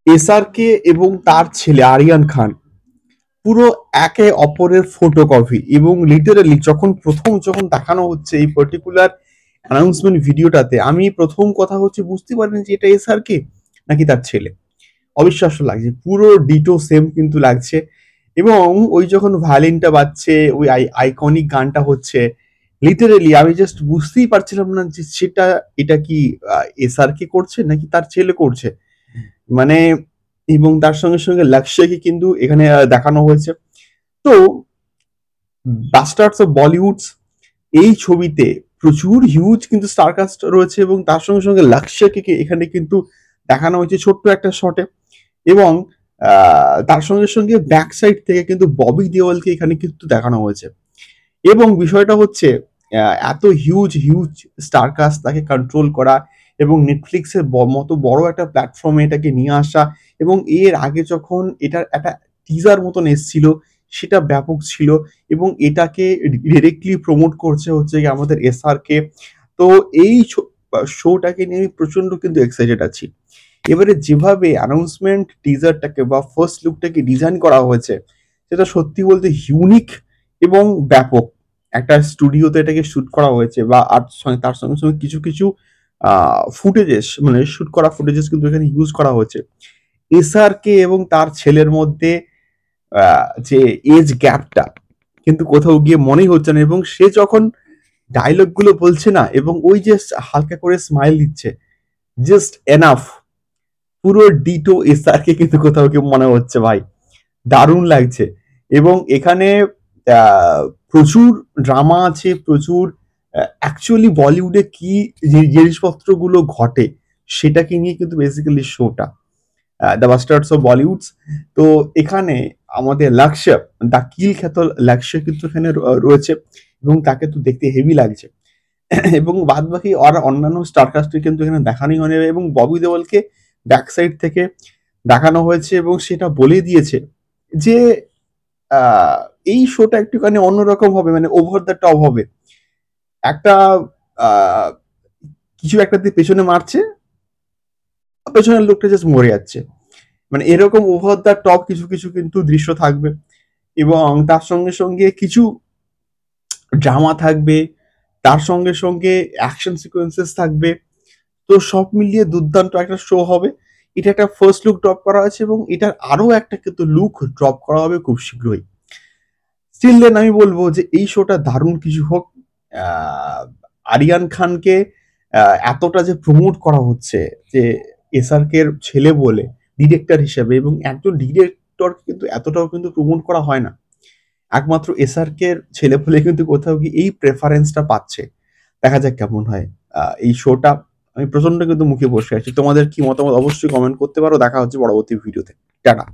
SRK এবং তার ছেলে আরিয়ান খান পুরো একে অপরের ফটোকপি, এবং লিটারালি যখন দেখানো হচ্ছে এই পার্টিকুলার অ্যানাউন্সমেন্ট ভিডিওটাতে, আমি প্রথম কথা হচ্ছে বুঝতে পারিনি যে এটা এসআরকে নাকি তার ছেলে। অবিশ্বাস্য লাগছে, পুরো ডিটো সেম কিন্তু লাগছে। এবং ওই যখন ভায়োলিনটা বাজছে, ওই আইকনিক গানটা হচ্ছে, লিটারেলি আমি জাস্ট বুঝতেই পারছিলাম না যে এটা কি এসআরকে করছে নাকি তার ছেলে করছে। মানে, এবং তার সঙ্গে সঙ্গে লাক্সাকে কিন্তু এখানে দেখানো হয়েছে। তো বাস্টার্ডস অফ বলিউডস এই ছবিতে প্রচুর হিউজ কিন্তু স্টারকাস্ট রয়েছে, এবং তার সঙ্গে সঙ্গে লাক্সাকে এখানে কিন্তু দেখানো হয়েছে ছোট্ট একটা শটে। এবং তার সঙ্গে সঙ্গে ব্যাক সাইড থেকে কিন্তু ববি দেওয়ালকে এখানে কিন্তু দেখানো হয়েছে। এবং বিষয়টা হচ্ছে এত হিউজ হিউজ স্টারকাস্ট তাকে কন্ট্রোল করা, এবং নেটফ্লিক্সের মতো বড় একটা প্ল্যাটফর্মে এটাকে নিয়ে আসা, এবং এর আগে যখন এটার একটা টিজার মতন এসছিল সেটা ব্যাপক ছিল, এবং এটাকে ডিরেক্টলি প্রমোট করছে হচ্ছে গিয়ে আমাদের এসআরকে। তো এই শোটাকে নিয়ে আমি প্রচন্ড কিন্তু এক্সাইটেড আছি। এবারে যেভাবে অ্যানাউন্সমেন্ট টিজারটাকে বা ফার্স্ট লুকটাকে ডিজাইন করা হয়েছে, সেটা সত্যি বলতে ইউনিক এবং ব্যাপক। একটা স্টুডিওতে এটাকে শুট করা হয়েছে, বা আর তার সঙ্গে সঙ্গে কিছু কিছু ফুটেজেস, মানে শুট করা ফুটেজেস কিন্তু এখানে ইউজ করা হয়েছে। এসআরকে এবং তার ছেলের মধ্যে যে এজ গ্যাপটা কিন্তু কোথাও গিয়ে মনেই হচ্ছে না, এবং সে যখন ডায়লগ গুলো বলছে না, এবং ওই যে হালকা করে স্মাইল দিচ্ছে, জাস্ট এনাফ। পুরো ডিটো এসআরকে কিন্তু কোথাও গিয়ে মনে হচ্ছে ভাই, দারুণ লাগছে। এবং এখানে আহ, প্রচুর ড্রামা আছে, প্রচুর অ্যাকচুয়ালি বলিউডে কি জিনিসপত্রগুলো ঘটে সেটাকে নিয়ে কিন্তু বেসিক্যালি শোটা, দ্য বাস্টার্ডস অফ বলিউডস। তো এখানে আমাদের লাক্ষ্য, দ্য কিল খ্যাত লাক্ষ্য কিন্তু এখানে রয়েছে, এবং তাকে তো দেখতে হেভি লাগছে। এবং বাদ বাকি আর অন্যান্য স্টারকাস্টে কিন্তু এখানে দেখানোই হয়নি, এবং ববি দেওয়ালকে ব্যাক সাইড থেকে দেখানো হয়েছে, এবং সেটা বলে দিয়েছে যে আহ, এই শোটা একটুখানি অন্যরকম হবে, মানে ওভার দ্য টপ হবে। একটা আহ, কিছু একটাতে পেছনে মারছে, পেছনের লোকটা জাস্ট মরে যাচ্ছে, মানে এরকম ওভার দ্য টপ কিছু কিছু কিন্তু দৃশ্য থাকবে। এবং তার সঙ্গে সঙ্গে কিছু ড্রামা থাকবে, তার সঙ্গে সঙ্গে অ্যাকশন সিকোয়েন্সেস থাকবে। তো সব মিলিয়ে দুর্দান্ত একটা শো হবে। এটা একটা ফার্স্ট লুক ড্রপ করা আছে, এবং এটার আরো একটা কিন্তু লুক ড্রপ করা হবে খুব শীঘ্রই। স্টিল দেন আমি বলবো যে এই শোটা দারুণ কিছু হোক। আহ, আরিয়ান খানকে এতটা যে প্রমোট করা হচ্ছে, যে এসআরকে এর ছেলে বলে ডিরেক্টর হিসেবে, এবং একজন ডিরেক্টর কিন্তু এতটাও কিন্তু প্রমোট করা হয় না, একমাত্র এসআরকে এর ছেলে বলে কিন্তু কোথাও কি এই প্রেফারেন্সটা পাচ্ছে। দেখা যাক কেমন হয় এই শোটা। আমি প্রচন্ড কিন্তু মুখে বসে আছি। তোমাদের কি মতামত অবশ্যই কমেন্ট করতে পারো। দেখা হচ্ছে পরবর্তী ভিডিওতে। টাটা।